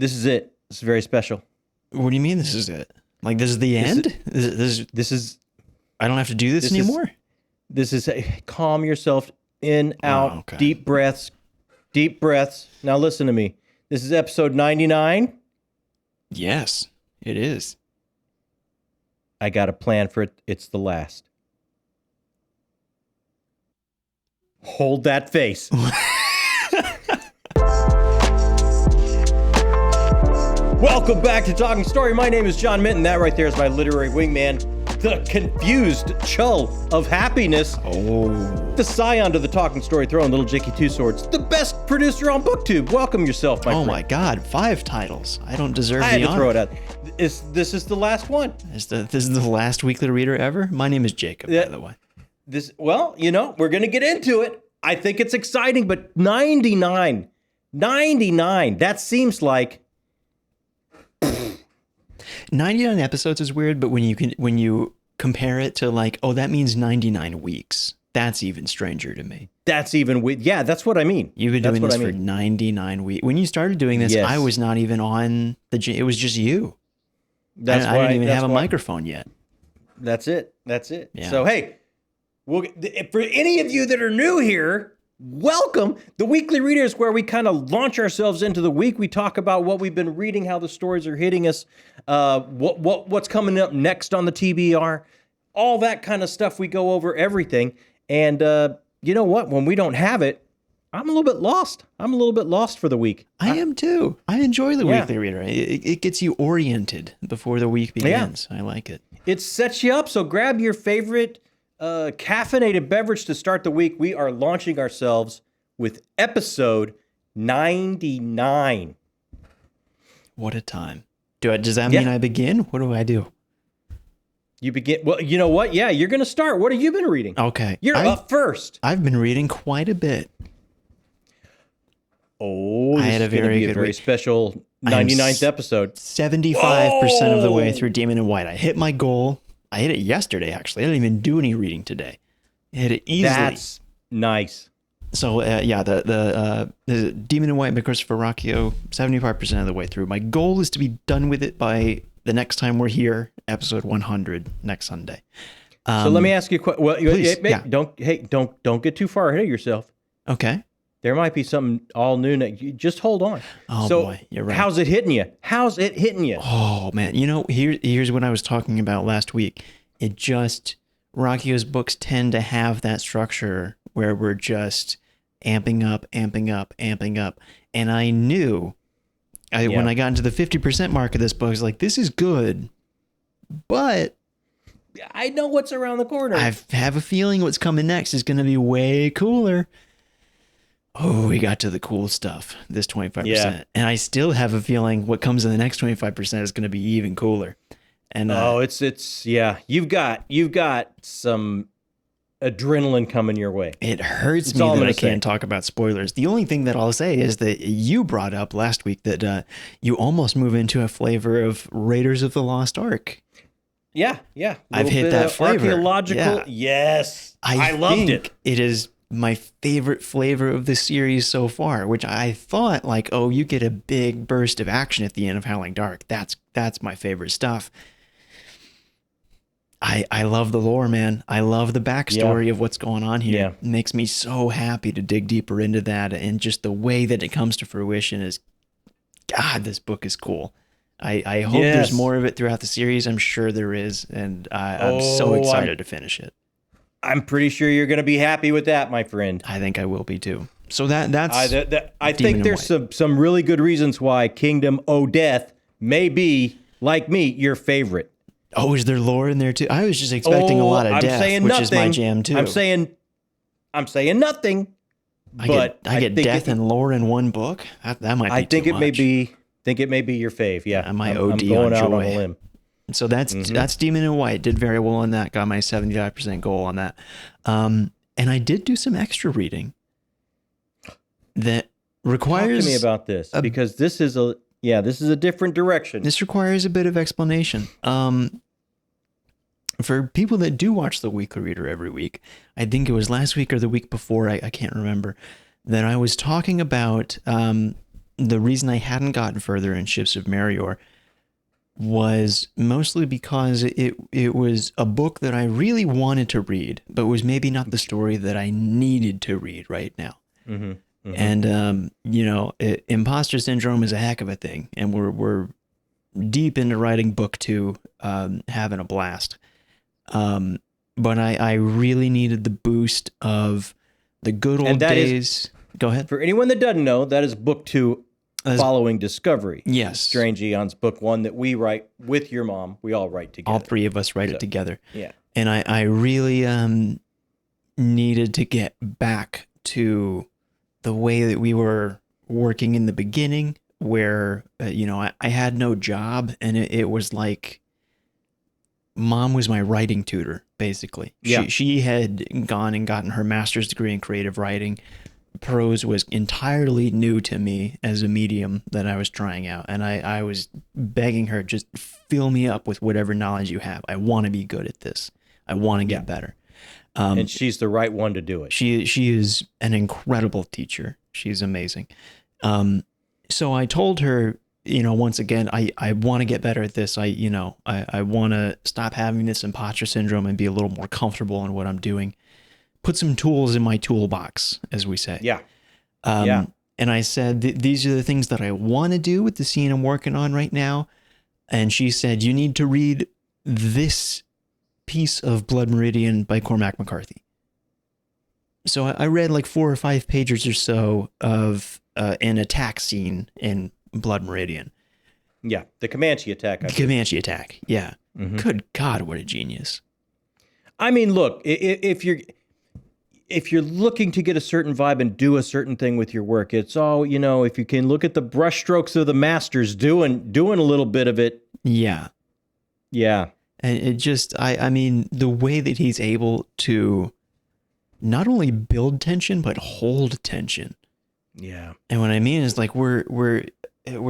This is it. This is very special. What do you mean this is it? Like this is the end? This is I don't have to do this anymore? This is calm yourself in, out, okay. Deep breaths. Now listen to me. This is episode 99. Yes, it is. I got a plan for it. It's the last. Hold that face. Welcome back to Talking Story. My name is John Minton. That right there is my literary wingman, the confused chull of happiness. Oh. The scion to the Talking Story throwing little Jakey Two Swords. The best producer on BookTube. Welcome yourself, my friend. Oh my God, 5 titles. I don't deserve I had the to honor. throw it out. This is the last one. This is the last weekly reader ever? My name is Jacob, by the way. Well, we're going to get into it. I think it's exciting, but 99, that seems like 99 episodes is weird, but when you compare it to like, oh, that means 99 weeks. That's even stranger to me. That's even weird. Yeah, that's what I mean. You've been doing this for 99 weeks. When you started doing this, Yes. I was not even on it was just you. That's I didn't even have a microphone yet. That's it. Yeah. So, hey, for any of you that are new here, welcome. The Weekly Reader is where we kind of launch ourselves into the week. We talk about what we've been reading, how the stories are hitting us, what's coming up next on the TBR, all that kind of stuff. We go over everything. And you know what? When we don't have it, I'm a little bit lost. I'm a little bit lost for the week. I am too. I enjoy the Weekly Reader. It gets you oriented before the week begins. Yeah. I like it. It sets you up. So grab your favorite caffeinated beverage to start the week. We are launching ourselves with episode 99. What a time. Does that mean I begin? What do I do? You begin. Well, you know what? Yeah, you're going to start. What have you been reading? Okay. You're up first. I've been reading quite a bit. Oh, I had a very special 99th episode. 75% of the way through Demon in White. I hit my goal. I hit it yesterday, actually. I didn't even do any reading today. I hit it easily. That's nice. So, the Demon in White by Christopher Rocchio, 75% of the way through. My goal is to be done with it by the next time we're here, episode 100, next Sunday. So let me ask you a question. Well, please, don't get too far ahead of yourself. Okay. There might be something all new. Just hold on. Oh, boy, you're right. How's it hitting you? Oh, man. Here's what I was talking about last week. Rocchio's books tend to have that structure where we're just amping up. And I knew, when I got into the 50% mark of this book, I was like, this is good, but I know what's around the corner. I have a feeling what's coming next is going to be way cooler. Oh, we got to the cool stuff, this 25%. Yeah. And I still have a feeling what comes in the next 25% is going to be even cooler. And you've got some adrenaline coming your way. It hurts me that I can't talk about spoilers. The only thing that I'll say is that you brought up last week that you almost move into a flavor of Raiders of the Lost Ark. Yeah. I've hit that flavor. Archaeological. Yeah. Yes. I loved it. It is my favorite flavor of the series so far, which I thought you get a big burst of action at the end of Howling Dark. That's my favorite stuff. I love the lore, man. I love the backstory of what's going on here. Yeah. It makes me so happy to dig deeper into that, and just the way that it comes to fruition is, God, this book is cool. I hope there's more of it throughout the series. I'm sure there is, and I'm so excited to finish it. I'm pretty sure you're going to be happy with that, my friend. I think I will be too. So that's I think there's some really good reasons why Kingdom O' Death may be, like me, your favorite. Oh, is there lore in there too? I was just expecting a lot of death, which is my jam too. I'm saying nothing. I get death and lore in one book. That might be too much. Think it may be your fave. Yeah, I might OD I'm going on out joy. on a limb. So that's Demon in White. Did very well on that. Got my 75% goal on that. And I did do some extra reading that requires. Talk to me about this, because this is a different direction. This requires a bit of explanation. For people that do watch the Weekly Reader every week, I think it was last week or the week before, I can't remember, that I was talking about the reason I hadn't gotten further in Ships of Merior was mostly because it was a book that I really wanted to read, but was maybe not the story that I needed to read right now. Mm-hmm. Mm-hmm. And imposter syndrome is a heck of a thing, and we're deep into writing book 2, having a blast. But I really needed the boost of the good old days. Go ahead. For anyone that doesn't know, that is book 2, Following Discovery. Yes. Strange Eons, book 1 that we write with your mom. We all write together. All 3 of us write it together. Yeah. And I really needed to get back to the way that we were working in the beginning, where, I had no job, and it was like mom was my writing tutor, basically. Yeah. She had gone and gotten her master's degree in creative writing. Prose was entirely new to me as a medium that I was trying out. And I was begging her, just fill me up with whatever knowledge you have. I want to be good at this. I want to get better. And she's the right one to do it. She is an incredible teacher. She's amazing. So I told her, once again, I want to get better at this. I want to stop having this imposter syndrome and be a little more comfortable in what I'm doing. Put some tools in my toolbox, as we say. Yeah. And I said, these are the things that I want to do with the scene I'm working on right now. And she said, you need to read this piece of Blood Meridian by Cormac McCarthy. So I read like 4 or 5 pages or so of an attack scene in Blood Meridian. Yeah, the Comanche attack. Comanche attack, yeah. Mm-hmm. Good God, what a genius. I mean, look, if you're looking to get a certain vibe and do a certain thing with your work, it's all, if you can look at the brushstrokes of the masters doing a little bit of it. Yeah. Yeah. And it just, I mean, the way that he's able to not only build tension, but hold tension. Yeah. And what I mean is, like, we're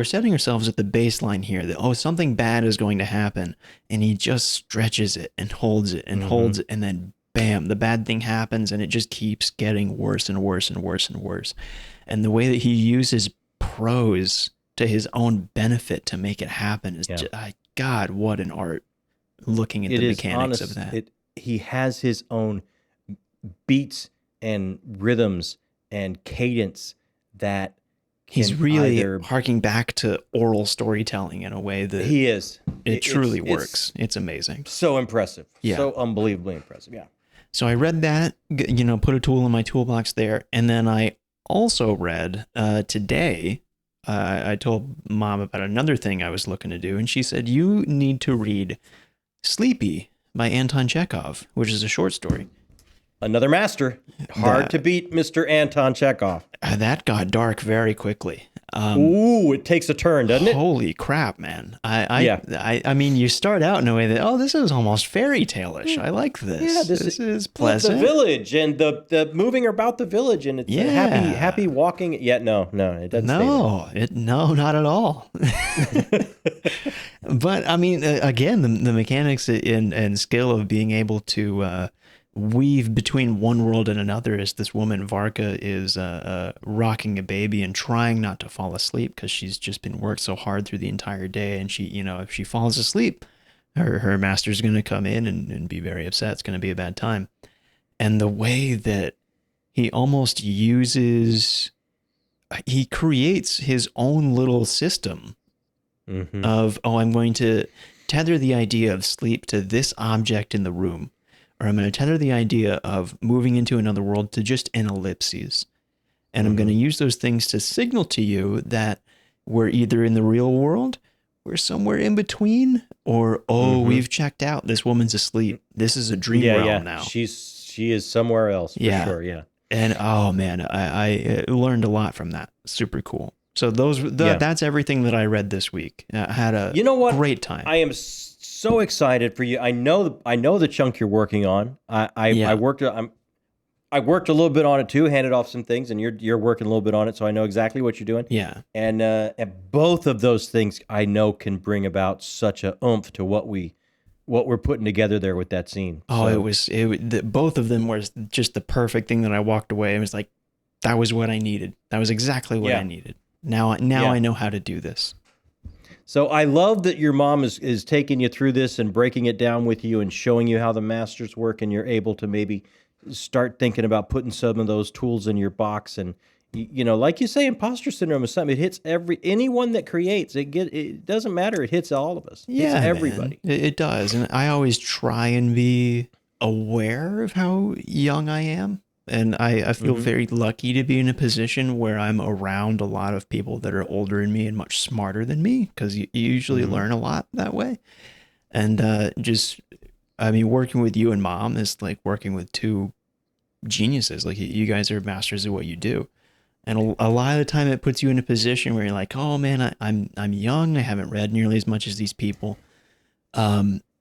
setting ourselves at the baseline here that, something bad is going to happen. And he just stretches it and holds it and holds it. And then bam, the bad thing happens, and it just keeps getting worse and worse and worse and worse. And the way that he uses prose to his own benefit to make it happen is just, God, what an art. Looking at the mechanics of that. He has his own beats and rhythms and cadence that he's really harking back to oral storytelling in a way that he is. It truly works. It's amazing. So impressive. Yeah. So unbelievably impressive. Yeah. So I read that, put a tool in my toolbox there. And then I also read today, I told Mom about another thing I was looking to do. And she said, you need to read Sleepy by Anton Chekhov, which is a short story. Another master. Hard to beat Mr. Anton Chekhov. That got dark very quickly. Ooh, it takes a turn, doesn't it? Holy crap, man. I mean, you start out in a way that, this is almost fairy tale-ish. I like this. Yeah, this is pleasant. The village and the moving about the village, and it's happy walking. Yeah, no, it doesn't No, not at all. But I mean, again, the mechanics and skill of being able to weave between one world and another as this woman Varka is rocking a baby and trying not to fall asleep because she's just been worked so hard through the entire day, and she, if she falls asleep, her master's going to come in and be very upset. It's going to be a bad time. And the way that he almost he creates his own little system of, I'm going to tether the idea of sleep to this object in the room. Or I'm going to tether the idea of moving into another world to just an ellipses. And I'm going to use those things to signal to you that we're either in the real world, we're somewhere in between, or, we've checked out. This woman's asleep. This is a dream realm now. She is somewhere else for sure, yeah. And, oh man, I learned a lot from that. Super cool. So that's everything that I read this week. I had a great time. I am so excited for you. I know the chunk you're working on. I worked a little bit on it too, handed off some things, and you're working a little bit on it, so I know exactly what you're doing. Yeah. And both of those things I know can bring about such a oomph to what we're putting together there with that scene. Oh, so. Both of them were just the perfect thing that I walked away and was like, that was what I needed. That was exactly what I needed. Now Yeah. I know how to do this. So I love that your mom is taking you through this and breaking it down with you and showing you how the masters work, and you're able to maybe start thinking about putting some of those tools in your box. And like you say, imposter syndrome is something. It hits anyone that creates. It doesn't matter. It hits all of us. Yeah, It's everybody. Man. It does. And I always try and be aware of how young I am. And I feel very lucky to be in a position where I'm around a lot of people that are older than me and much smarter than me, because you usually learn a lot that way. And working with you and Mom is like working with two geniuses. Like, you guys are masters of what you do. And a lot of the time it puts you in a position where you're like, oh man, I'm young. I haven't read nearly as much as these people.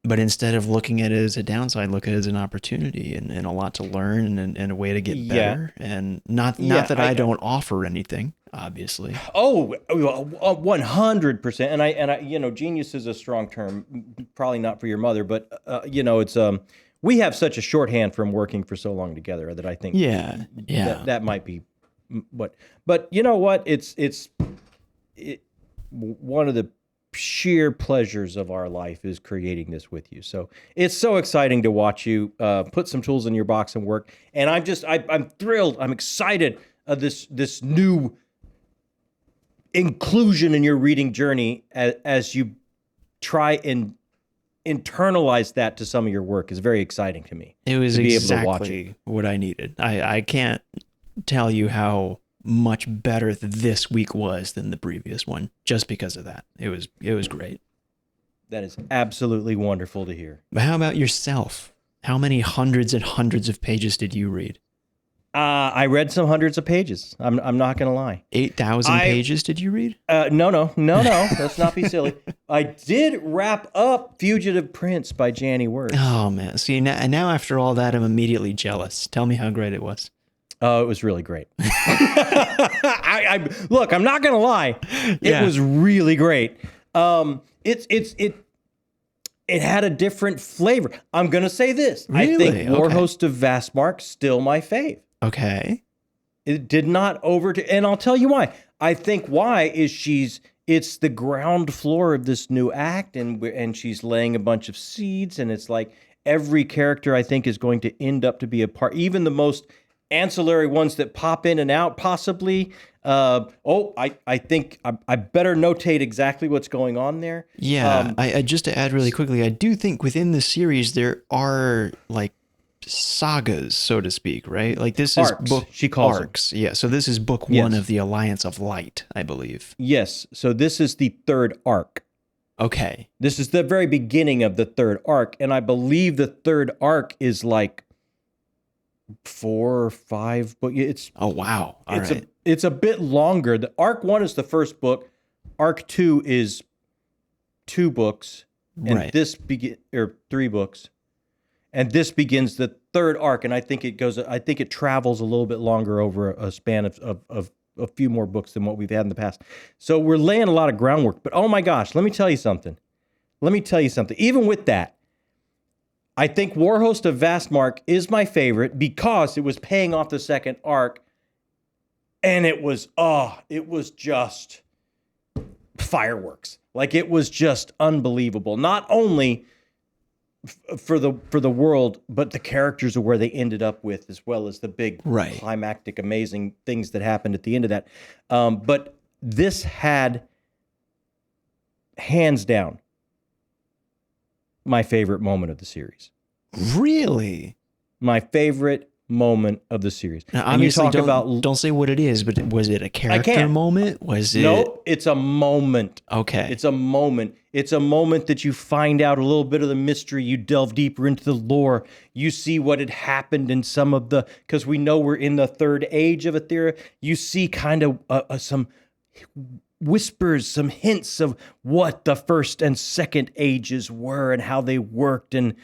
But instead of looking at it as a downside, look at it as an opportunity and a lot to learn and a way to get better. And not that I don't offer anything, obviously. Oh, 100%. And I, genius is a strong term, probably not for your mother, but it's we have such a shorthand from working for so long together that I think that might be what. But you know what? It's one of the sheer pleasures of our life is creating this with you. So it's so exciting to watch you put some tools in your box and work. And I'm thrilled. I'm excited of this new inclusion in your reading journey as you try and internalize that to some of your work. Is very exciting to me. It was to be exactly able to watch it. What I needed. I can't tell you how much better this week was than the previous one, just because of that. It was great. That is absolutely wonderful to hear. But how about yourself? How many hundreds and hundreds of pages did you read? I read some hundreds of pages. I'm not going to lie. 8,000 pages did you read? No. Let's not be silly. I did wrap up Fugitive Prince by Janny Words. Oh man. See, now after all that, I'm immediately jealous. Tell me how great it was. Oh, it was really great. Look, I'm not gonna lie. It was really great. It had a different flavor. I'm gonna say this. Really? I think Warhost of Vastmark still my fave. Okay. It did not and I'll tell you why. I think why is it's the ground floor of this new act, and she's laying a bunch of seeds, and it's like every character I think is going to end up to be a part, even the most ancillary ones that pop in and out, possibly. I think I better notate exactly what's going on there. Yeah, I just to add really quickly, I do think within the series there are like sagas, so to speak, right? Like this is arcs, book she calls arcs. Yeah, so this is book one of the Alliance of Light, I believe. Yes, so this is the third arc. Okay. This is the very beginning of the third arc, and I believe the third arc is like 4 or 5 books. Oh wow! It's a bit longer. The arc 1 is the first book. Arc 2 is 2 books, and this 3 books, and this begins the third arc. And I think it travels a little bit longer over a span of a few more books than what we've had in the past. So we're laying a lot of groundwork. But oh my gosh, let me tell you something. Even with that, I think Warhost of Vastmark is my favorite because it was paying off the second arc, and it was just fireworks. Like, it was just unbelievable. Not only for the world, but the characters of where they ended up with, as well as the big climactic, amazing things that happened at the end of that. But this had, hands down, my favorite moment of the series. Really? My favorite moment of the series. Now, obviously, don't say what it is, but was it a character moment? Was it? No, it's a moment. Okay. It's a moment. It's a moment that you find out a little bit of the mystery. You delve deeper into the lore. You see what had happened in some of the, because we know we're in the third age of Aethera. You see kind of some whispers, some hints of what the first and second ages were and how they worked, and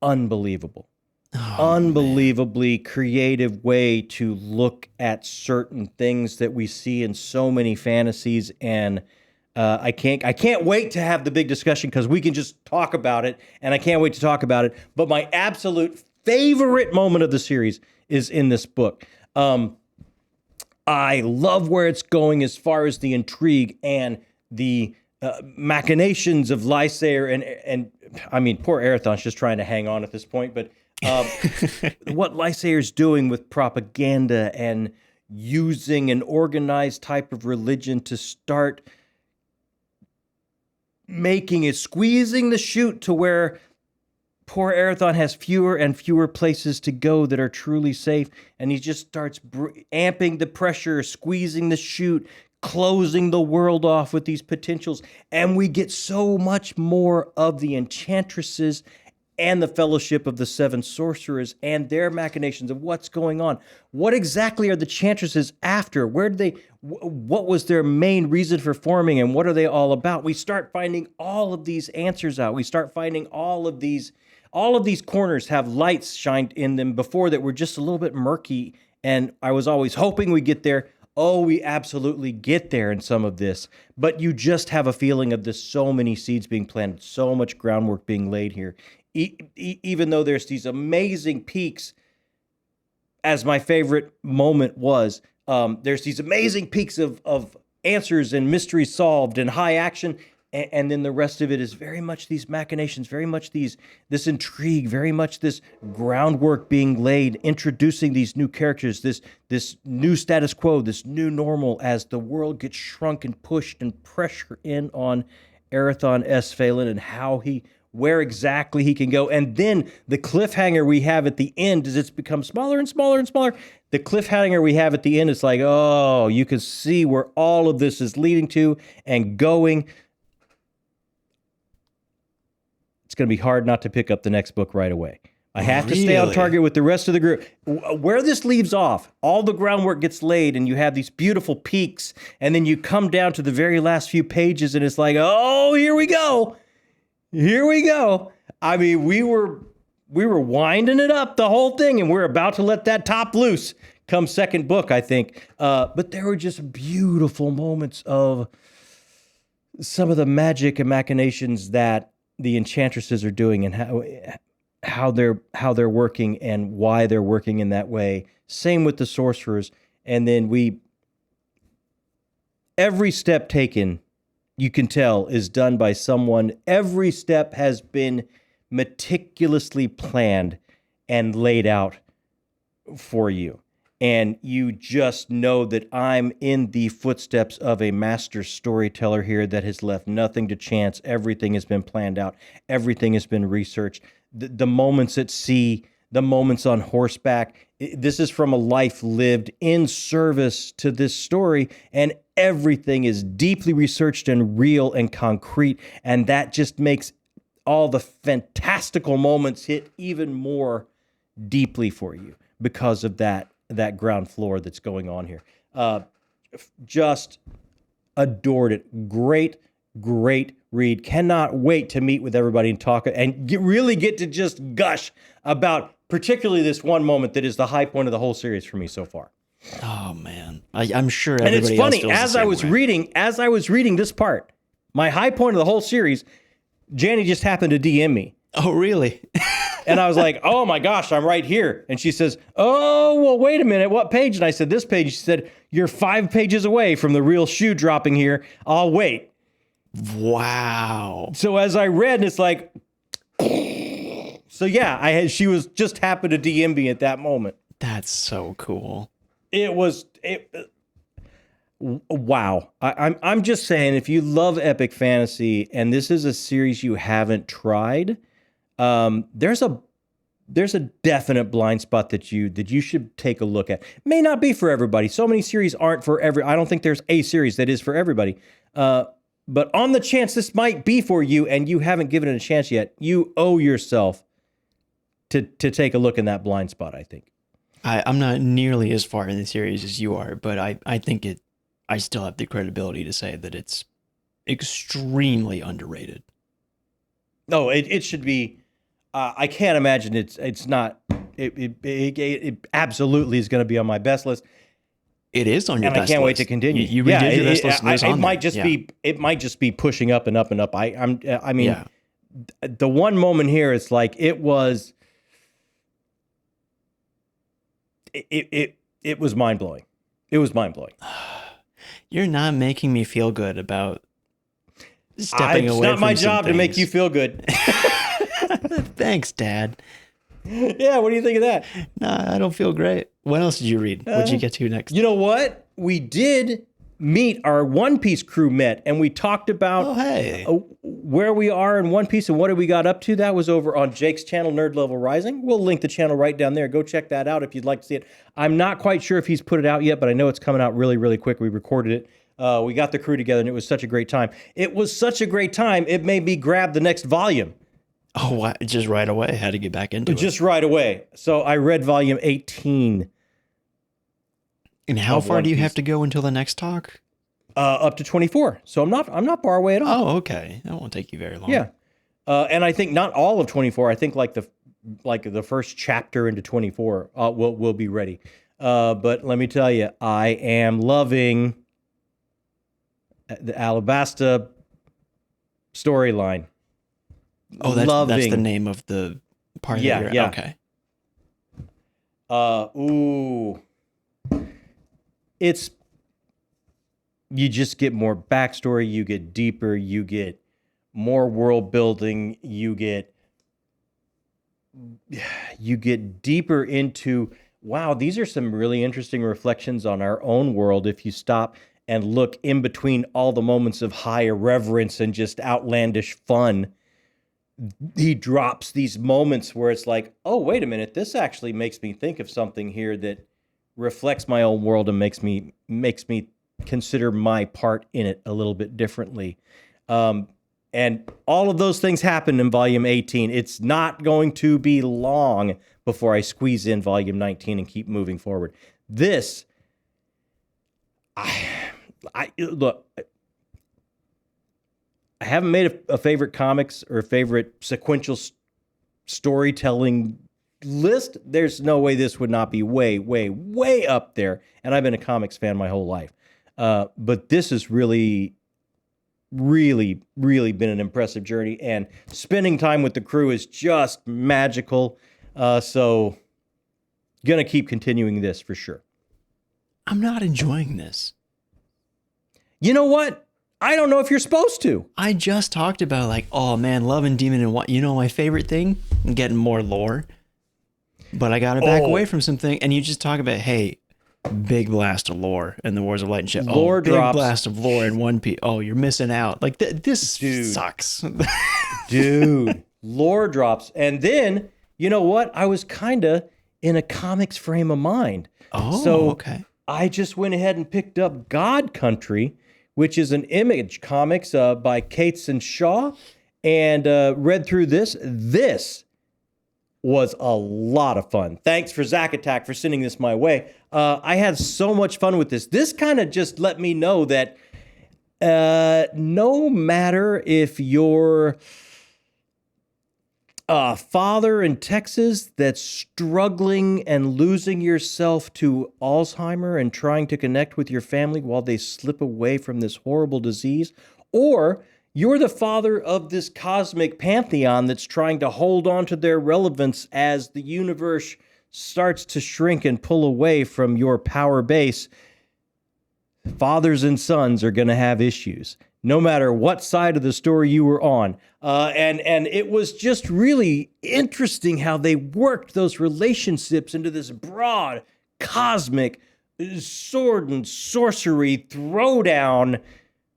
unbelievable. Unbelievably creative way to look at certain things that we see in so many fantasies, and I can't wait to have the big discussion, because we can just talk about it, and I can't wait to talk about it. But my absolute favorite moment of the series is in this book. I love where it's going as far as the intrigue and the machinations of Lysair and I mean, poor Erathon's just trying to hang on at this point, but what Lysair's doing with propaganda and using an organized type of religion to start squeezing the chute to where poor Erathon has fewer and fewer places to go that are truly safe, and he just starts amping the pressure, squeezing the chute, closing the world off with these potentials, and we get so much more of the enchantresses and the Fellowship of the Seven Sorcerers and their machinations of what's going on. What exactly are the Chantresses after? What was their main reason for forming, and what are they all about? We start finding all of these answers out. We start finding all of these corners have lights shined in them before that were just a little bit murky, and I was always hoping we get there. Oh, we absolutely get there in some of this, but you just have a feeling of this, so many seeds being planted, so much groundwork being laid here. Even though there's these amazing peaks, as my favorite moment was, there's these amazing peaks of answers and mysteries solved and high action, and then the rest of it is very much these machinations, very much this intrigue, very much this groundwork being laid, introducing these new characters, this new status quo, this new normal as the world gets shrunk and pushed and pressure in on Erathon S. Phelan and where exactly he can go. And then the cliffhanger we have at the end, as it's become smaller and smaller and smaller, the cliffhanger we have at the end is like, oh, you can see where all of this is leading to and going. It's going to be hard not to pick up the next book right away. I have to stay on target with the rest of the group. Where this leaves off, all the groundwork gets laid and you have these beautiful peaks, and then you come down to the very last few pages and it's like, oh, here we go. Here we go. I mean, we were winding it up, the whole thing, and we're about to let that top loose come second book, I think. But there were just beautiful moments of some of the magic and machinations that the enchantresses are doing and how they're working and why they're working in that way. Same with the sorcerers. And then every step taken, you can tell, is done by someone. Every step has been meticulously planned and laid out for you. And you just know that I'm in the footsteps of a master storyteller here that has left nothing to chance. Everything has been planned out. Everything has been researched. The moments at sea, the moments on horseback. This is from a life lived in service to this story, and everything is deeply researched and real and concrete, and that just makes all the fantastical moments hit even more deeply for you because of that ground floor that's going on here. Just adored it. Great read. Cannot wait to meet with everybody and talk and really get to just gush about particularly this one moment that is the high point of the whole series for me so far. Oh man, I'm sure everybody else feels the same way. And it's funny, as I was reading this part, my high point of the whole series, Janny just happened to DM me. Oh really? And I was like, oh my gosh, I'm right here. And she says, oh, well, wait a minute, what page? And I said, this page. She said, you're 5 pages away from the real shoe dropping here. I'll wait. Wow. So as I read, it's like, so yeah, she was just happened to DM me at that moment. That's so cool. Wow. I'm just saying, if you love epic fantasy and this is a series you haven't tried, there's a definite blind spot that you should take a look at. May not be for everybody. So many series aren't for I don't think there's a series that is for everybody. But on the chance this might be for you and you haven't given it a chance yet, you owe yourself to take a look in that blind spot, I think. I'm not nearly as far in the series as you are, but I think I still have the credibility to say that it's extremely underrated. No, it should be. I can't imagine it's not. It absolutely is going to be on my best list. It is on your best list. And I can't wait to continue. You redid your best list. It might just be. It might just be pushing up and up and up. I mean, the one moment here, it's like it was. It was mind blowing. It was mind-blowing. You're not making me feel good about stepping away from It's not my some job to make things. you feel good. Thanks, Dad. Yeah, what do you think of that? Nah, I don't feel great. What else did you read? What'd you get to next? You know what? We did meet, our One Piece crew met, and we talked about Oh, hey. where we are in One Piece and what we got up to. That was over on Jake's channel, Nerd Level Rising. We'll link the channel right down there. Go check that out if you'd like to see it. I'm not quite sure if he's put it out yet, but I know it's coming out really, really quick. We recorded it. We got the crew together, and it was such a great time. It was such a great time, it made me grab the next volume. Oh, what? Just right away. Had to get back into it. Just right away. So I read volume 18. And how of far One do you Piece. have to go until the next talk? Up to 24. So I'm not far away at all. Oh, okay. That won't take you very long. Yeah. And I think not all of 24. I think like the first chapter into 24 will be ready. But let me tell you, I am loving the Alabasta storyline. Oh, that's the name of the part. Yeah, that you're, yeah. Okay. It's, you just get more backstory, you get deeper, you get more world building, you get deeper into, wow, these are some really interesting reflections on our own world if you stop and look in between all the moments of high irreverence and just outlandish fun. He drops these moments where it's like, oh, wait a minute, this actually makes me think of something here that reflects my own world and makes me consider my part in it a little bit differently. And all of those things happen in volume 18. It's not going to be long before I squeeze in volume 19 and keep moving forward. This, look, I haven't made a favorite comics or a favorite sequential storytelling list. There's no way this would not be way, way, way up there. And I've been a comics fan my whole life. But this has really, really, really been an impressive journey. And spending time with the crew is just magical. So gonna keep continuing this for sure. I'm not enjoying this. You know what? I don't know if you're supposed to. I just talked about like, oh man, Love and Demon and what, you know, my favorite thing, getting more lore. But I got to back away from something. And you just talk about, hey, big blast of lore in the Wars of Light and shit. Lore big drops. blast of lore in One Piece. Oh, you're missing out. Like this sucks. Dude, lore drops. And then, you know what? I was kind of in a comics frame of mind. Oh, so okay. I just went ahead and picked up God Country, which is an Image comics by Cates and Shaw, and read through this. This was a lot of fun. Thanks for Zack Attack for sending this my way. I had so much fun with this. This kind of just let me know that no matter if you're a father in Texas that's struggling and losing yourself to Alzheimer and trying to connect with your family while they slip away from this horrible disease, or you're the father of this cosmic pantheon that's trying to hold on to their relevance as the universe starts to shrink and pull away from your power base, fathers and sons are going to have issues, no matter what side of the story you were on. And it was just really interesting how they worked those relationships into this broad, cosmic, sword and sorcery throwdown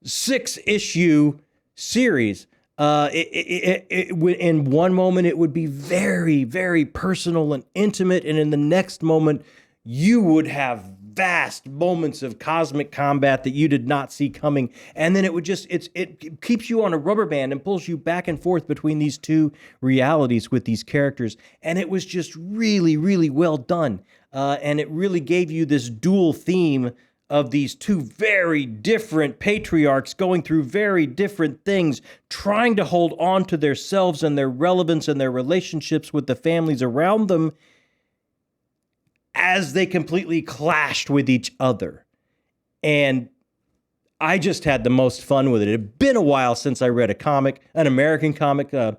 6-issue series. In one moment, it would be very, very personal and intimate. And in the next moment, you would have vast moments of cosmic combat that you did not see coming. And then it would just, it keeps you on a rubber band and pulls you back and forth between these two realities with these characters. And it was just really, really well done. And it really gave you this dual theme of these two very different patriarchs going through very different things, trying to hold on to themselves and their relevance and their relationships with the families around them as they completely clashed with each other. And I just had the most fun with it. It had been a while since I read a comic, an American comic, and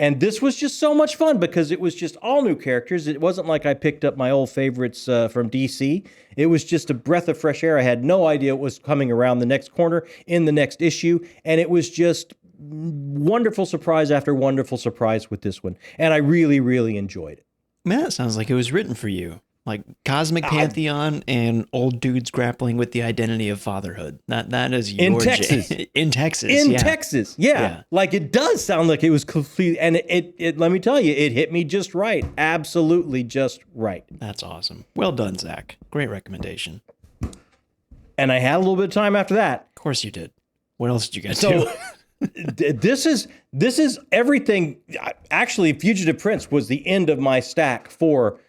And this was just so much fun because it was just all new characters. It wasn't like I picked up my old favorites from DC. It was just a breath of fresh air. I had no idea what was coming around the next corner in the next issue. And it was just wonderful surprise after wonderful surprise with this one. And I really, really enjoyed it. Man, that sounds like it was written for you. Like cosmic pantheon and old dudes grappling with the identity of fatherhood. That is your in Texas. In Texas. In Texas. Yeah. Like it does sound like it was complete. And it let me tell you, it hit me just right. Absolutely just right. That's awesome. Well done, Zach. Great recommendation. And I had a little bit of time after that. Of course you did. What else did you get to? This is everything. Actually, Fugitive Prince was the end of my stack for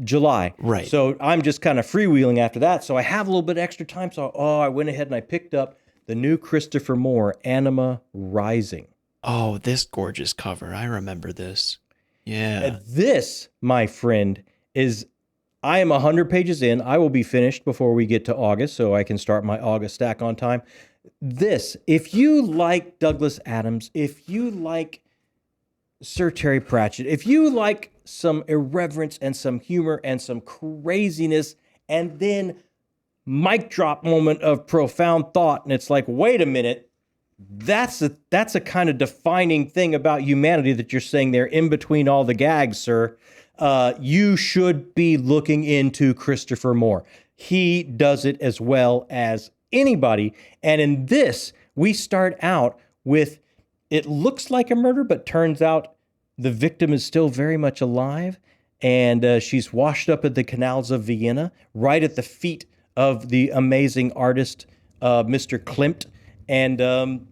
July. Right. So I'm just kind of freewheeling after that. So I have a little bit extra time. So I went ahead and I picked up the new Christopher Moore, Anima Rising. Oh, this gorgeous cover. I remember this. Yeah. And this, my friend, I am 100 pages in. I will be finished before we get to August, so I can start my August stack on time. This, if you like Douglas Adams, if you like Sir Terry Pratchett, if you like some irreverence and some humor and some craziness, and then mic drop moment of profound thought, and it's like, wait a minute, that's a kind of defining thing about humanity that you're saying there in between all the gags, sir. You should be looking into Christopher Moore. He does it as well as anybody. And in this, we start out with, it looks like a murder, but turns out the victim is still very much alive. And she's washed up at the canals of Vienna, right at the feet of the amazing artist, Mr. Klimt. And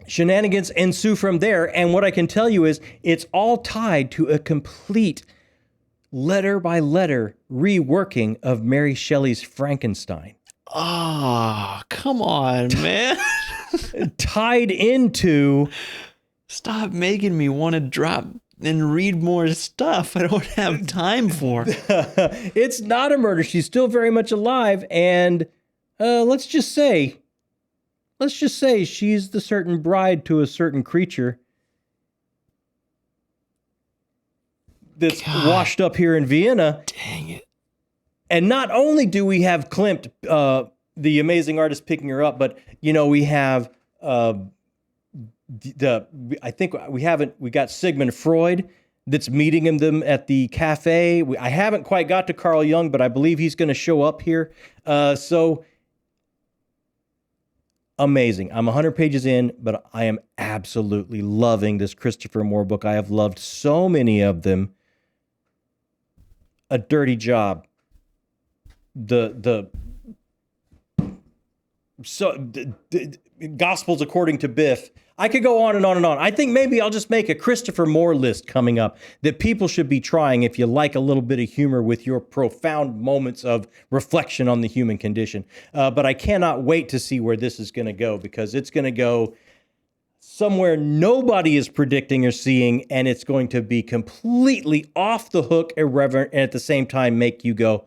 shenanigans ensue from there. And what I can tell you is it's all tied to a complete letter by letter reworking of Mary Shelley's Frankenstein. Oh, come on, man. Tied into... Stop making me want to drop and read more stuff I don't have time for. It's not a murder. She's still very much alive. And let's just say she's the certain bride to a certain creature that's washed up here in Vienna. Dang it. And not only do we have Klimt, the amazing artist, picking her up, but, we have... I think we got Sigmund Freud that's meeting them at the cafe. I haven't quite got to Carl Jung, but I believe he's going to show up here. So amazing. I'm 100 pages in, but I am absolutely loving this Christopher Moore book. I have loved so many of them. A Dirty Job. The Gospels According to Biff. I could go on and on and on. I think maybe I'll just make a Christopher Moore list coming up that people should be trying if you like a little bit of humor with your profound moments of reflection on the human condition. But I cannot wait to see where this is going to go, because it's going to go somewhere nobody is predicting or seeing, and it's going to be completely off the hook, irreverent, and at the same time make you go,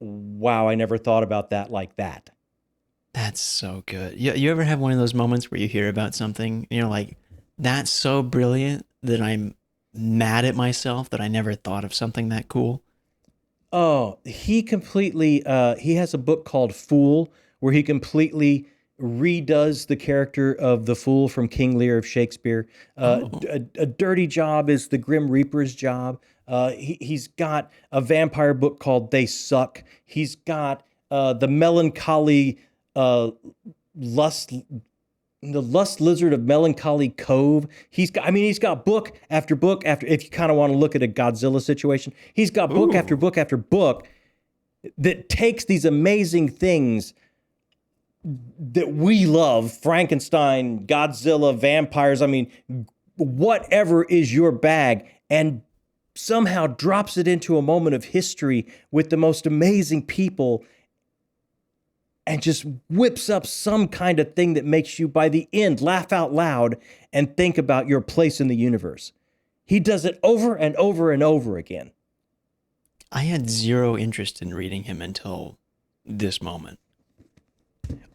wow, I never thought about that like that. That's so good. You ever have one of those moments where you hear about something and you're like, that's so brilliant that I'm mad at myself that I never thought of something that cool? Oh, he completely, he has a book called Fool, where he completely redoes the character of the Fool from King Lear of Shakespeare. A Dirty Job is the Grim Reaper's job. He's got a vampire book called They Suck. He's got the melancholy lust lizard of Melancholy Cove. He's got book after book after, if you kind of want to look at a Godzilla situation, he's got book after book after book that takes these amazing things that we love, Frankenstein, Godzilla, vampires, whatever is your bag, and somehow drops it into a moment of history with the most amazing people, and just whips up some kind of thing that makes you, by the end, laugh out loud and think about your place in the universe. He does it over and over and over again. I had zero interest in reading him until this moment.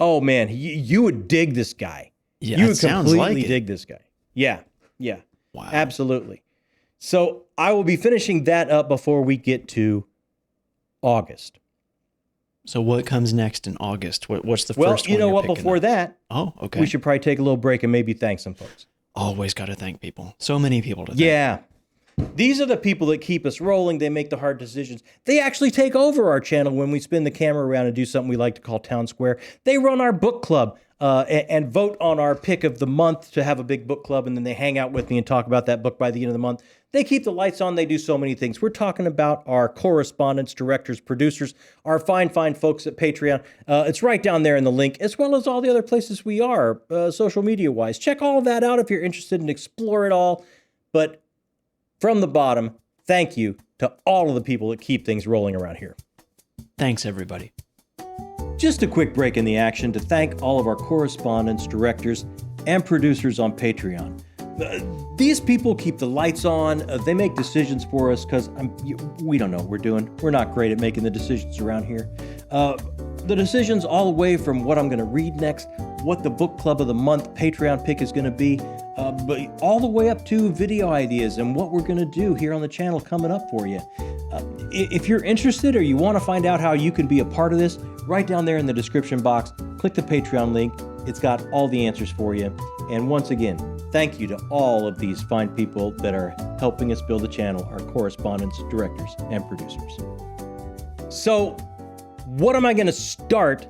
Oh, man, you would dig this guy. Yeah, You it would sounds completely like it. dig this guy. Yeah. Wow. Absolutely. So I will be finishing that up before we get to August. So what comes next in August? What's the Well, first one? you know you're what? picking Before up? that, Oh, okay. we should probably take a little break and maybe thank some folks. Always got to thank people. So many people to thank. Yeah. These are the people that keep us rolling. They make the hard decisions. They actually take over our channel when we spin the camera around and do something we like to call Town Square. They run our book club and vote on our pick of the month to have a big book club, and then they hang out with me and talk about that book by the end of the month. They keep the lights on. They do so many things. We're talking about our correspondents, directors, producers, our fine folks at Patreon. It's right down there in the link, as well as all the other places we are, social media-wise. Check all of that out if you're interested and explore it all. But from the bottom, thank you to all of the people that keep things rolling around here. Thanks, everybody. Just a quick break in the action to thank all of our correspondents, directors, and producers on Patreon. These people keep the lights on. They make decisions for us because we don't know what we're doing. We're not great at making the decisions around here. The decisions all the way from what I'm going to read next, what the book club of the month Patreon pick is going to be, but all the way up to video ideas and what we're going to do here on the channel coming up for you. If you're interested or you want to find out how you can be a part of this, right down there in the description box, click the Patreon link. It's got all the answers for you. And once again, thank you to all of these fine people that are helping us build the channel, our correspondents, directors, and producers. So, what am I going to start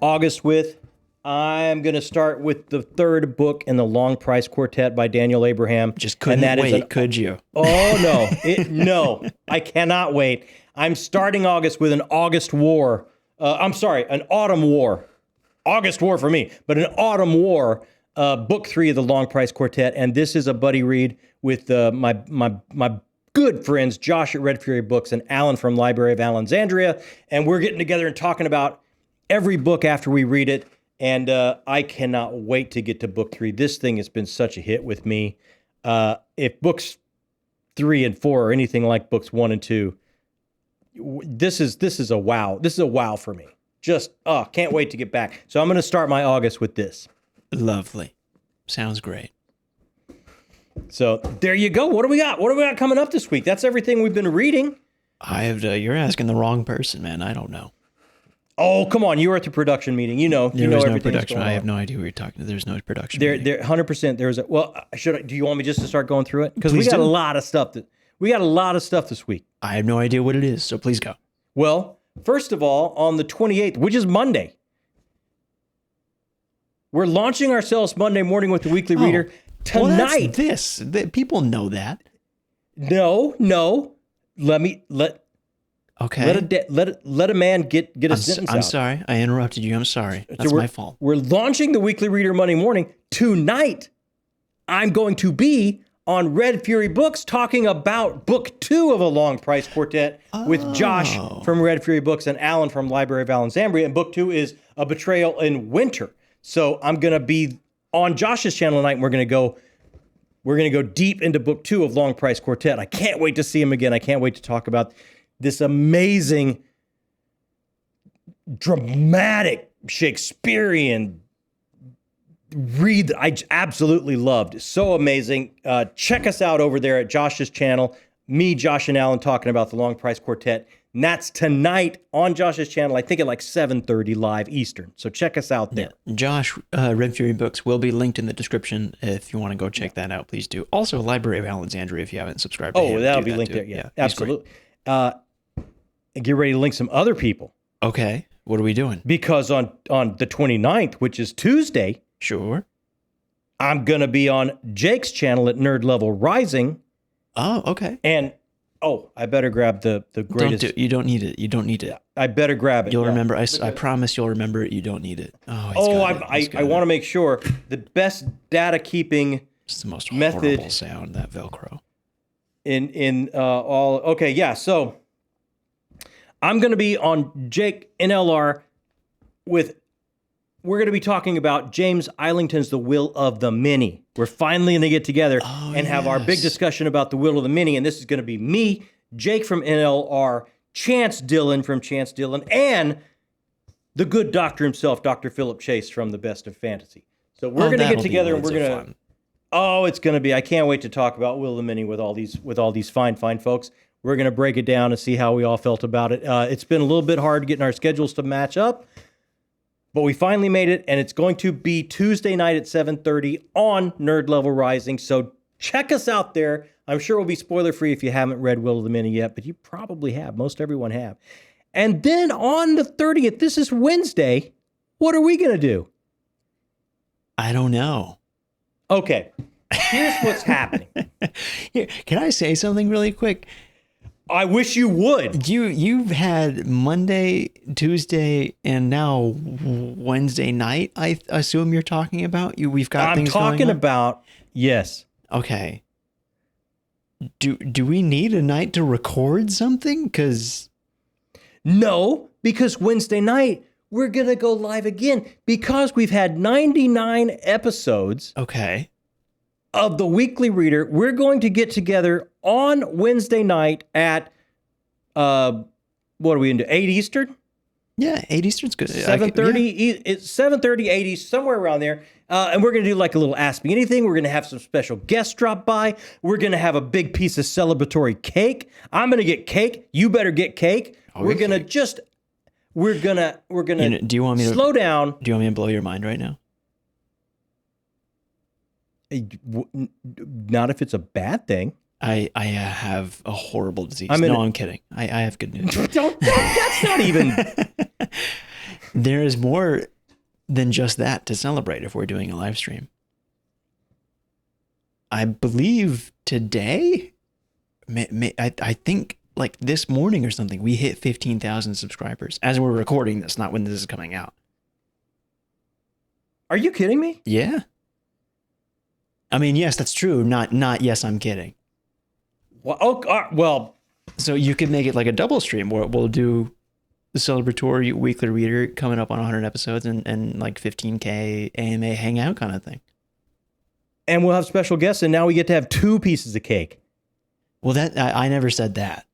August with? I'm going to start with the third book in the Long Price Quartet by Daniel Abraham. Just couldn't wait, could you? Oh, no. No, I cannot wait. I'm starting August with an August War. An Autumn War. August War for me, but an Autumn War, book 3 of the Long Price Quartet. And this is a buddy read with my good friends, Josh at Red Fury Books and Alan from Library of Allenxandria. And we're getting together and talking about every book after we read it. And I cannot wait to get to book 3. This thing has been such a hit with me. If books 3 and 4 are anything like books 1 and 2, this is a wow. This is a wow for me. Just, can't wait to get back. So I'm going to start my August with this. Lovely. Sounds great. So there you go. What do we got? What do we got coming up this week? That's everything we've been reading. You're asking the wrong person, man. I don't know. Oh, come on. You were at the production meeting. You know There was no everything production. I have no idea what you're talking about. There's no production. There 100% there's do you want me just to start going through it? Because we Please got do. a lot of stuff this week. I have no idea what it is, so please go. Well, first of all, on the 28th, which is Monday, we're launching ourselves Monday morning with the Weekly Reader tonight. People know that. No. Okay. Let a man get a sentence out. I'm sorry. I interrupted you. I'm sorry. That's my fault. We're launching the Weekly Reader Monday morning. Tonight, I'm going to be on Red Fury Books talking about book 2 of A Long Price Quartet with Josh from Red Fury Books and Alan from Library of Allenxandria. And book 2 is A Betrayal in Winter. So I'm going to be on Josh's channel tonight, and we're going to go deep into book 2 of Long Price Quartet. I can't wait to see him again. I can't wait to talk about this amazing, dramatic Shakespearean read that I absolutely loved. So amazing. Check us out over there at Josh's channel. Me, Josh, and Alan talking about the Long Price Quartet. And that's tonight on Josh's channel, I think at like 7:30 live Eastern. So check us out there. Yeah. Josh, Red Fury Books will be linked in the description if you want to go check that out. Please do. Also, Library of Allenxandria if you haven't subscribed to him. That'll be linked there. Yeah, absolutely. Get ready to link some other people. Okay. What are we doing? Because on the 29th, which is Tuesday, Sure. I'm going to be on Jake's channel at Nerd Level Rising. Oh, okay. And, I better grab the greatest. You don't need it. You don't need it. I better grab it. You'll remember. I promise you'll remember it. You don't need it. I want to make sure the best data keeping It's the most method horrible sound, that Velcro. So I'm going to be on Jake NLR we're going to be talking about James Islington's The Will of the Many. We're finally going to get together and have our big discussion about The Will of the Many. And this is going to be me, Jake from NLR, Chance Dillon from Chance Dillon, and the good doctor himself, Dr. Philip Chase from The Best of Fantasy. So we're going to get together and we're going going to. Oh, it's going to be. I can't wait to talk about Will the Mini with all these fine folks. We're going to break it down and see how we all felt about it. It's been a little bit hard getting our schedules to match up, but we finally made it, and it's going to be Tuesday night at 7:30 on Nerd Level Rising. So check us out there. I'm sure we'll be spoiler free if you haven't read Will the Mini yet, but you probably have. Most everyone have. And then on the 30th, this is Wednesday. What are we going to do? I don't know. Okay, here's what's happening. Here, can I say something really quick? I wish you would. You've had Monday, Tuesday, and now Wednesday night. I assume you're talking about you. We've got. I'm things talking going on? about yes. Okay. Do we need a night to record something? Because no, because Wednesday night we're gonna go live again because we've had 99 episodes. Okay. Of the Weekly Reader. We're going to get together on Wednesday night at what are we into? 8 Eastern? Yeah, 8 Eastern's good. 7:30. It's 7:30, 80, somewhere around there. And we're going to do like a little Ask Me Anything. We're going to have some special guests drop by. We're going to have a big piece of celebratory cake. I'm going to get cake. You better get cake. We're going to just, we're going to do you want me to slow down. Do you want me to blow your mind right now? Not if it's a bad thing. I have a horrible disease. I'm kidding. I have good news. That's not even. There is more than just that to celebrate if we're doing a live stream. I believe today, I think like this morning or something, we hit 15,000 subscribers as we're recording this, not when this is coming out. Are you kidding me? Yeah. I mean, yes, that's true. Not yes, I'm kidding. Well, so you could make it like a double stream where we'll do the celebratory Weekly Reader coming up on 100 episodes and like 15K AMA hangout kind of thing. And we'll have special guests, and now we get to have 2 pieces of cake. Well, that I never said that.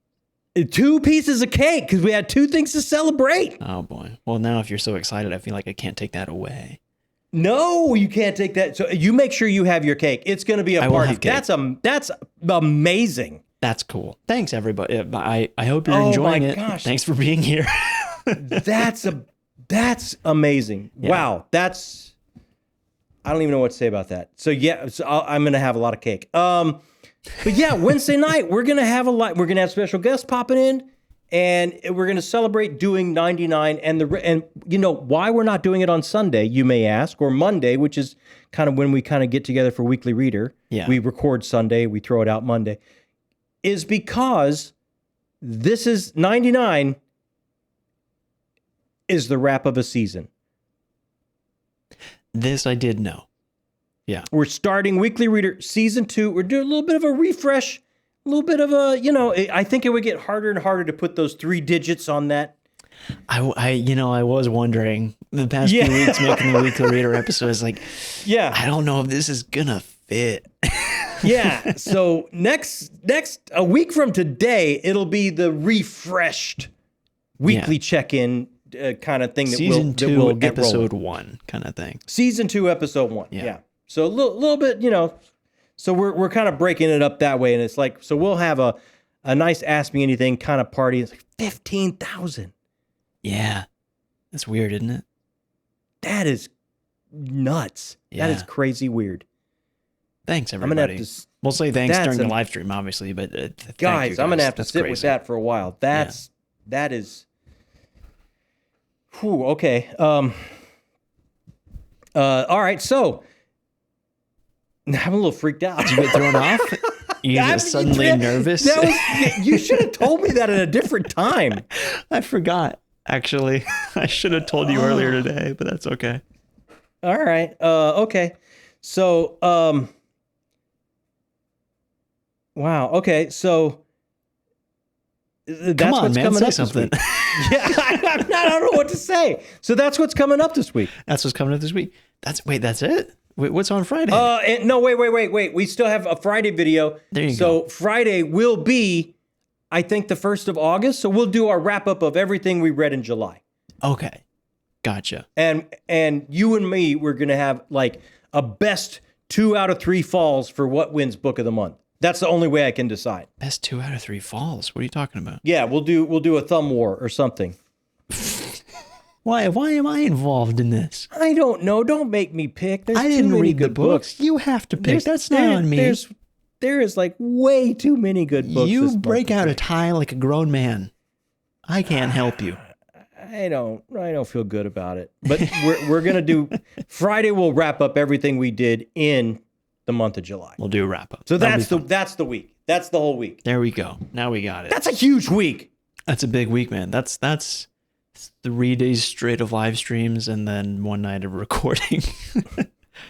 2 pieces of cake because we had 2 things to celebrate. Oh boy. Well, now if you're so excited, I feel like I can't take that away. No, you can't take that. So you make sure you have your cake. It's going to be a party. That's amazing. That's cool. Thanks, everybody. I hope you're enjoying it. Gosh. Thanks for being here. That's amazing. Yeah. Wow. I don't even know what to say about that. So yeah, I'm going to have a lot of cake. But yeah, Wednesday night we're going to have we're going to have special guests popping in. And we're going to celebrate doing 99, and you know why we're not doing it on Sunday, you may ask, or Monday, which is kind of when we kind of get together for Weekly Reader. Yeah. We record Sunday, we throw it out Monday, is because this is 99 is the wrap of a season. This I did know. Yeah. We're starting Weekly Reader Season 2. We're doing a little bit of a refresh. A little bit of I think it would get harder and harder to put those 3 digits on that. I was wondering the past few weeks making the Weekly Reader episodes, like, I don't know if this is gonna fit. Yeah. So next a week from today, it'll be the refreshed weekly check-in kind of thing. Season 2, will get episode rolling. 1 kind of thing. Season 2, episode 1. Yeah. So a little bit, So we're kind of breaking it up that way, and it's like, so we'll have a nice Ask Me Anything kind of party. It's like 15,000. Yeah, that's weird, isn't it? That is nuts. Yeah. That is crazy weird. Thanks, everybody. I'm gonna have to. We'll say thanks during the live stream, obviously, but guys, I'm gonna have to sit with that for a while. That is. Whew. Okay. All right. So. I'm a little freaked out. Did you get thrown off? You get suddenly nervous? You should have told me that at a different time. I forgot, actually. I should have told you earlier today, but that's okay. All right. Okay. So, wow. Okay. So, that's Come on, what's man, coming say up something. This week. Yeah, I don't know what to say. So that's what's coming up this week. That's what's coming up this week. That's it? Wait, what's on Friday? No, wait. We still have a Friday video. There you go. So Friday will be, I think, the 1st of August. So we'll do our wrap up of everything we read in July. Okay. Gotcha. And you and me, we're going to have like a best 2 out of 3 falls for what wins book of the month. That's the only way I can decide. Best 2 out of 3 falls. What are you talking about? Yeah, we'll do a thumb war or something. Why am I involved in this? I don't know. Don't make me pick. There's I too didn't many read the good books. You have to pick. That's not on me. There is like way too many good books. You break out a tie like a grown man. I can't help you. I don't feel good about it. But we're gonna do Friday. We'll wrap up everything we did in the month of July. We'll do a wrap up. So that's the week. That's the whole week. There we go. Now we got it. That's a huge week. That's a big week, man. That's 3 days straight of live streams and then 1 night of recording.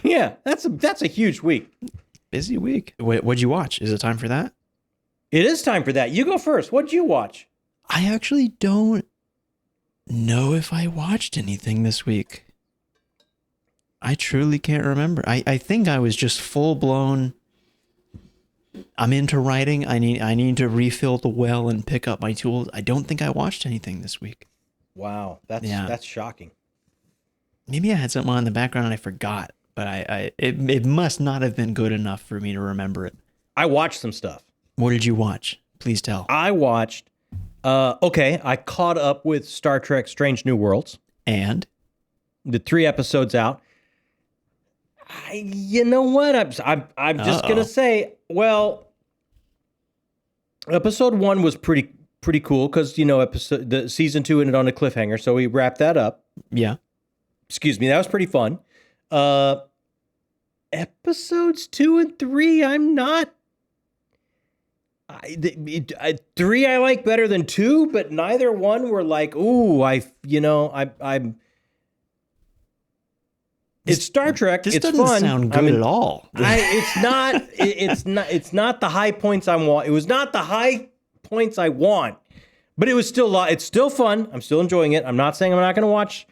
Yeah, that's a huge week. Busy week. What'd you watch? Is it time for that? It is time for that. You go first. What'd you watch? I actually don't know if I watched anything this week. I truly can't remember. I think I was just full blown. I'm into writing. I need to refill the well and pick up my tools. I don't think I watched anything this week. Wow, that's shocking. Maybe I had something on in the background and I forgot, but it must not have been good enough for me to remember it. I watched some stuff. What did you watch? Please tell. I watched. I caught up with Star Trek: Strange New Worlds. And the 3 episodes out. You know what? I'm just gonna say. Well, episode 1 was pretty cool because the season 2 ended on a cliffhanger, so we wrapped that up. Yeah. Excuse me, that was pretty fun. Episodes 2 and 3, I'm not. 3 I like better than 2, but neither one were like, ooh, I'm. It's Star Trek. This it's doesn't fun. sound good at all. It's not the high points I want. It was not the high points I want, but it was still. It's still fun. I'm still enjoying it. I'm not saying I'm not going to watch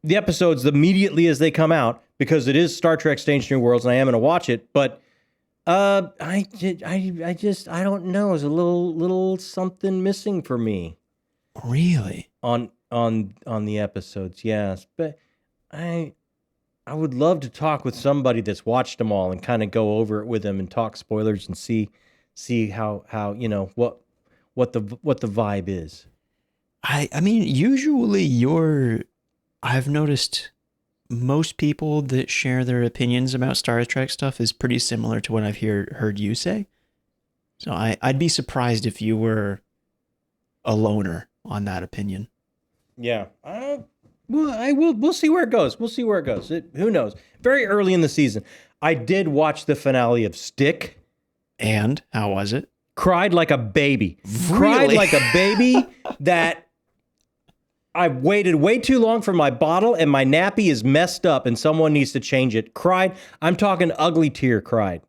the episodes immediately as they come out because it is Star Trek: Strange New Worlds, and I am going to watch it. But I don't know. There's a little something missing for me. Really? On the episodes, yes, but I would love to talk with somebody that's watched them all and kind of go over it with them and talk spoilers and see how what the vibe is. I mean, usually I've noticed most people that share their opinions about Star Trek stuff is pretty similar to what I've heard you say. So I'd be surprised if you were a loner on that opinion. Yeah. We'll see where it goes. Who knows? Very early in the season. I did watch the finale of Stick. And how was it? Cried like a baby. Really? Cried like a baby that I waited way too long for my bottle and my nappy is messed up and someone needs to change it. Cried. I'm talking ugly tear cried.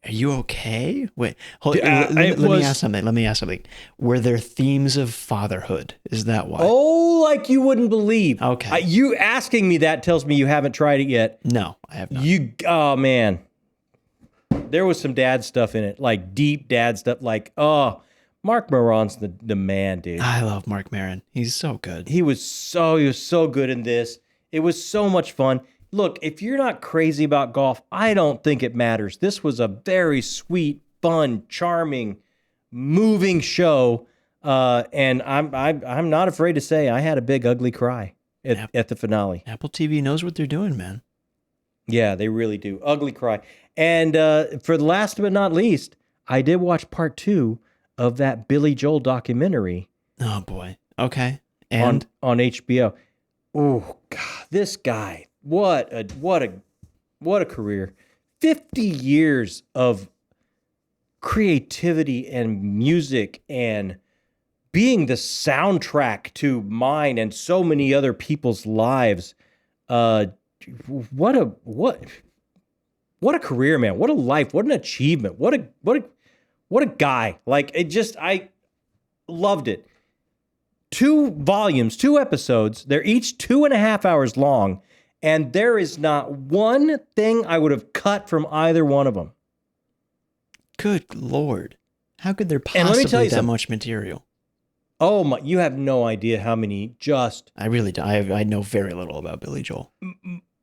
Are you okay? Wait, let me ask something. Were there themes of fatherhood? Is that why? Oh, like you wouldn't believe. Okay. You asking me that tells me you haven't tried it yet. No, I have not. Oh man. There was some dad stuff in it, like deep dad stuff. Like, Mark Maron's the man, dude. I love Mark Maron. He's so good. He was so good in this. It was so much fun. Look, if you're not crazy about golf, I don't think it matters. This was a very sweet, fun, charming, moving show, and I'm not afraid to say I had a big ugly cry at the finale. Apple TV knows what they're doing, man. Yeah, they really do. Ugly cry. And for the last but not least, I did watch part 2 of that Billy Joel documentary. Oh boy. Okay. And on HBO. Oh God, this guy. What a career. 50 years of creativity and music and being the soundtrack to mine and so many other people's lives. What a career, man. What a life. What an achievement. What a guy. Like I loved it. 2 volumes, 2 episodes. They're each 2.5 hours long. And there is not one thing I would have cut from either one of them. Good Lord. How could there possibly be that much material? Oh my! You have no idea how many just I really do. I know very little about Billy Joel.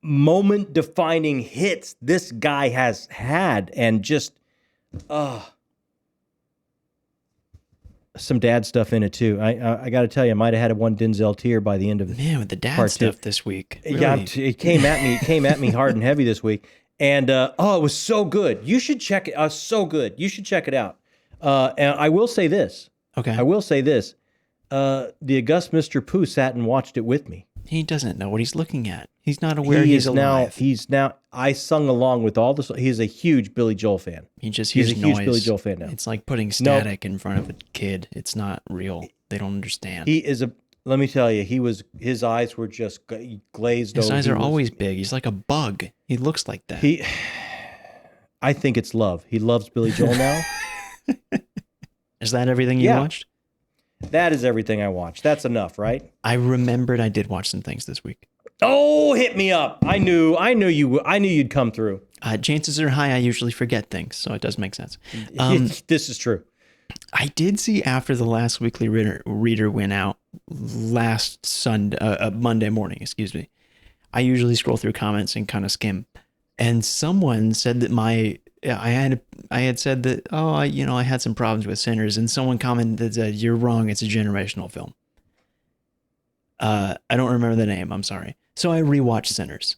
moment-defining hits this guy has had, and just some dad stuff in it too. I got to tell you, I might have had one Denzel tear by the end of it. Man, with the dad Part stuff two. this week. Yeah, Really. it came at me. It came at me hard and heavy this week, and it was so good. You should check it. So good. You should check it out. And I will say this. Okay. I will say this. The august Mr. Pooh sat and watched it with me. He doesn't know what he's looking at. He's not aware he's alive. I sung along with all this. He's a huge Billy Joel fan. He just hears He's a noise. huge Billy Joel fan now. It's like putting static in front of a kid. It's not real. They don't understand. Let me tell you, his eyes were just glazed over. His eyes are always big. He's like a bug. He looks like that. I think it's love. He loves Billy Joel now. Is that everything you watched? That is everything I watched. That's enough, right? I remembered I did watch some things this week. Oh, hit me up. I knew you'd come through. Chances are high I usually forget things, so it does make sense. This is true. I did see after the last weekly reader went out last Monday morning, excuse me. I usually scroll through comments and kind of skim. And someone said that I had said that, I had some problems with Sinners, and someone commented that said, "You're wrong, it's a generational film." I don't remember the name, I'm sorry. So I rewatched Sinners.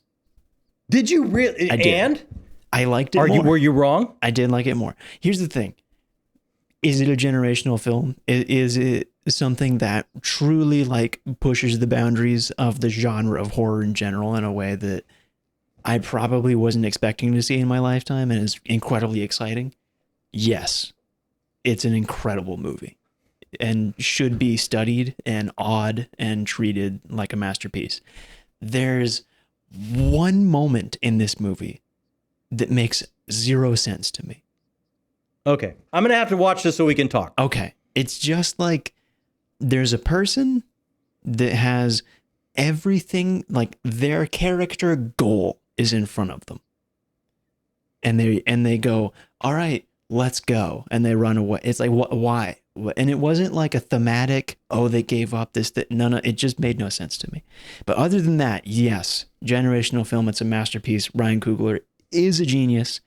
Did you really? I did. And? I liked it more. Were you wrong? I did like it more. Here's the thing. Is it a generational film? Is it something that truly like pushes the boundaries of the genre of horror in general in a way that I probably wasn't expecting to see in my lifetime and is incredibly exciting? Yes. It's an incredible movie and should be studied and awed and treated like a masterpiece. There's one moment in this movie that makes zero sense to me. Okay. I'm going to have to watch this so we can talk. Okay. It's just like there's a person that has everything, like their character goal is in front of them. And they go, "All right, let's go." And they run away. It's like, why? And it wasn't like a thematic, they gave up this, that. No, it just made no sense to me. But other than that, yes, generational film. It's a masterpiece. Ryan Coogler is a genius.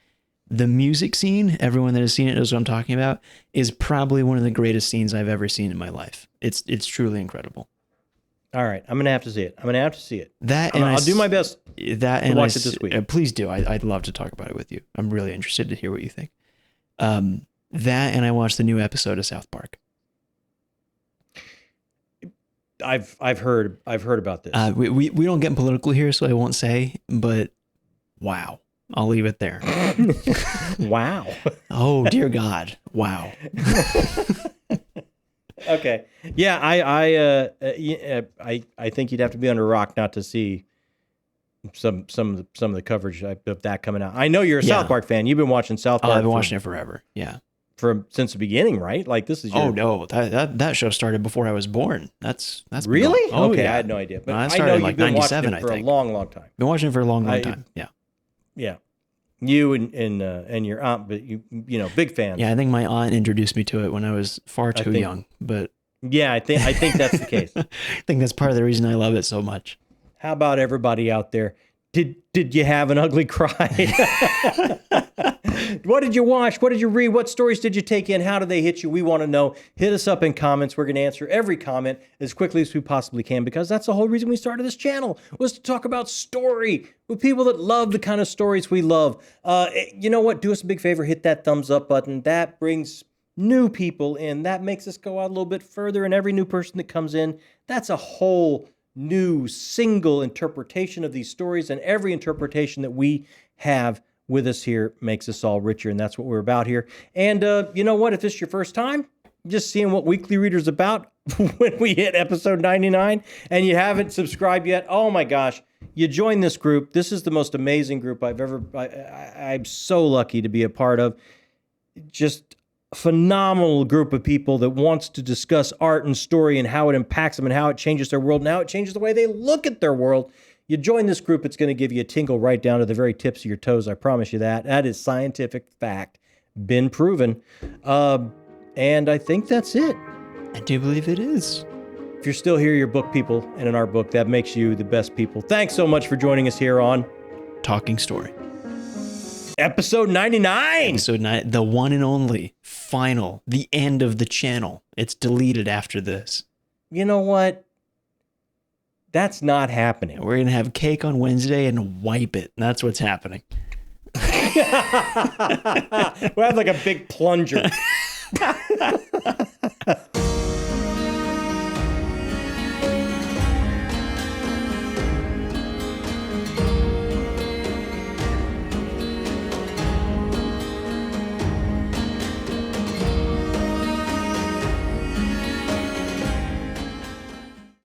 The music scene, everyone that has seen it knows what I'm talking about, is probably one of the greatest scenes I've ever seen in my life. It's truly incredible. All right, I'm gonna have to see it. I'll do my best. To watch it this week. Please do. I'd love to talk about it with you. I'm really interested to hear what you think. That, and I watched the new episode of South Park. I've heard about this. We don't get political here, so I won't say. But wow, I'll leave it there. Wow. Oh dear God! Wow. Okay. Yeah, I think you'd have to be under a rock not to see some of the coverage of that coming out. I know you're a South Park fan. You've been watching South Park. I've been watching it forever. Yeah. Since the beginning, right? Like this is your... Oh no, that show started before I was born. That's really okay. Yeah. I had no idea, but No, I I started know in you've like been 97. watching it for I think a long time. Been watching it for a long time. Yeah. Yeah. You and your aunt, but you big fans. Yeah, I think my aunt introduced me to it when I was far too young. But yeah, I think that's the case. I think that's part of the reason I love it so much. How about everybody out there? Did you have an ugly cry? What did you watch? What did you read? What stories did you take in? How did they hit you? We want to know. Hit us up in comments. We're going to answer every comment as quickly as we possibly can, because that's the whole reason we started this channel, was to talk about story with people that love the kind of stories we love. You know what? Do us a big favor. Hit that thumbs up button. That brings new people in. That makes us go out a little bit further. And every new person that comes in, that's a whole new single interpretation of these stories. And every interpretation that we have with us here makes us all richer, and that's what we're about here. And you know what? If this is your first time, just seeing what Weekly Reader's about when we hit episode 99, and you haven't subscribed yet, oh my gosh, you join this group. This is the most amazing group I'm so lucky to be a part of. Just a phenomenal group of people that wants to discuss art and story and how it impacts them and how it changes their world and how it changes the way they look at their world. You join this group, it's going to give you a tingle right down to the very tips of your toes. I promise you that. That is scientific fact, been proven. And I think that's it. I do believe it is. If you're still here, you're book people, and in our book, that makes you the best people. Thanks so much for joining us here on Talking Story. episode 99. Episode 9, the one and only, final, the end of the channel. It's deleted after this. You know what? That's not happening. We're going to have cake on Wednesday and wipe it. That's what's happening. We'll have like a big plunger.